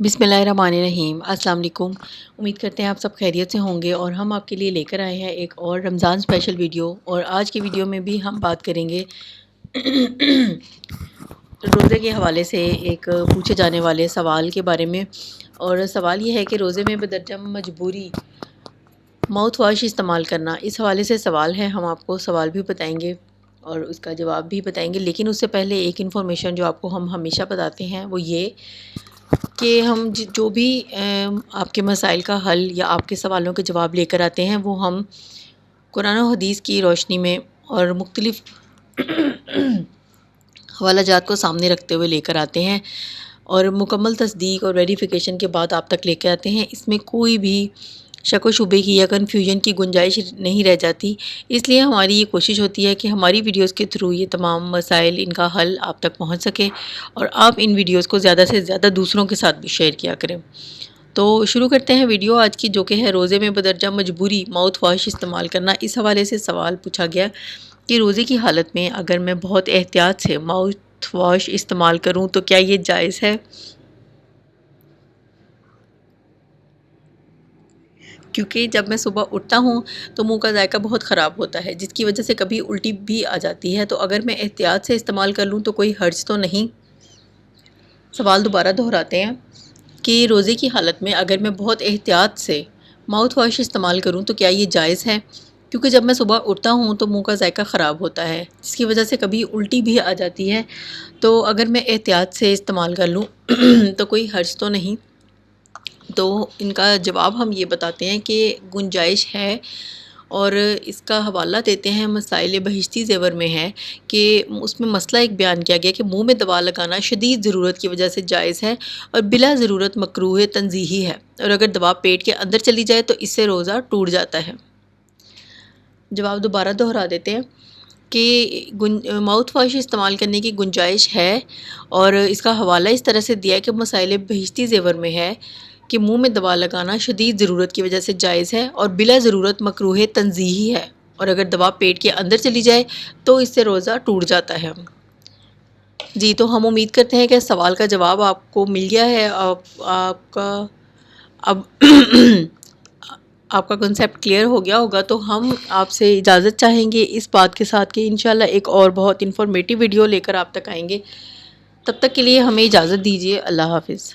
बिस्मिल्लाहिर्रहमानिर्रहीम। अस्सलाम वालेकुम। उम्मीद करते हैं आप सब खैरियत से होंगे और हम आपके लिए लेकर आए हैं एक और रमज़ान स्पेशल वीडियो। और आज की वीडियो में भी हम बात करेंगे रोज़े के हवाले से एक पूछे जाने वाले सवाल के बारे में। और सवाल ये है कि रोज़े में बदरजा मजबूरी माउथ वाश इस्तेमाल करना, इस हवाले से सवाल है। हम आपको सवाल भी बताएंगे और उसका जवाब भी बताएंगे, लेकिन उससे पहले एक इन्फॉर्मेशन जो आपको हम हमेशा बताते हैं वो ये कि हम जो भी आपके मसाइल का हल या आपके सवालों के जवाब लेकर आते हैं वो हम कुरान और हदीस की रोशनी में और मुख्तलिफ हवालाजात को सामने रखते हुए लेकर आते हैं और मुकम्मल तस्दीक और वेरिफिकेशन के बाद आप तक लेकर आते हैं। इसमें कोई भी शक व शुबे की या कन्फ्यूजन की गुंजाइश नहीं रह जाती। इसलिए हमारी ये कोशिश होती है कि हमारी वीडियोस के थ्रू ये तमाम मसाइल, इनका हल आप तक पहुंच सके और आप इन वीडियोस को ज़्यादा से ज़्यादा दूसरों के साथ भी शेयर किया करें। तो शुरू करते हैं वीडियो आज की, जो कि है रोज़े में बदरजा मजबूरी माउथ वाश इस्तेमाल करना। इस हवाले से सवाल पूछा गया कि रोज़े की हालत में अगर मैं बहुत एहतियात से माउथ वाश इस्तेमाल करूँ तो क्या ये जायज़ है? क्योंकि जब मैं सुबह उठता हूँ तो मुंह का जायका बहुत ख़राब होता है, जिसकी वजह से कभी उल्टी भी आ जाती है। तो अगर मैं एहतियात से इस्तेमाल कर लूँ तो कोई हर्ज तो नहीं? सवाल दोबारा दोहराते हैं कि रोज़े की हालत में अगर मैं बहुत एहतियात से माउथ वाश इस्तेमाल करूँ तो क्या ये जायज़ है? क्योंकि जब मैं सुबह उठता हूँ तो मुंह का जायका ख़राब होता है, जिसकी वजह से कभी उल्टी भी आ जाती है। तो अगर मैं एहतियात से इस्तेमाल कर लूँ तो कोई हर्ज तो नहीं? तो इनका जवाब हम ये बताते हैं कि गुंजाइश है और इसका हवाला देते हैं मसाइल बहिश्ती ज़ेवर में है कि उसमें मसला एक बयान किया गया कि मुंह में दवा लगाना शदीद ज़रूरत की वजह से जायज़ है और बिला ज़रूरत मकरूह तंज़ीही है, और अगर दवा पेट के अंदर चली जाए तो इससे रोज़ा टूट जाता है। जवाब दोबारा दोहरा देते हैं कि माउथ वाश इस्तेमाल करने की गुंजाइश है और इसका हवाला इस तरह से दिया है कि मसाइल बहिश्ती ज़ेवर में है कि मुंह में दवा लगाना शदीद ज़रूरत की वजह से जायज़ है और बिला ज़रूरत मकरूह तंज़ीही है, और अगर दवा पेट के अंदर चली जाए तो इससे रोज़ा टूट जाता है। जी, तो हम उम्मीद करते हैं कि सवाल का जवाब आपको मिल गया है। आपका अब आपका कॉन्सेप्ट क्लियर हो गया होगा। तो हम आपसे इजाज़त चाहेंगे इस बात के साथ कि इंशाल्लाह एक और बहुत इन्फॉर्मेटिव वीडियो लेकर आप तक आएंगे। तब तक के लिए हमें इजाज़त दीजिए। अल्लाह हाफ़िज़।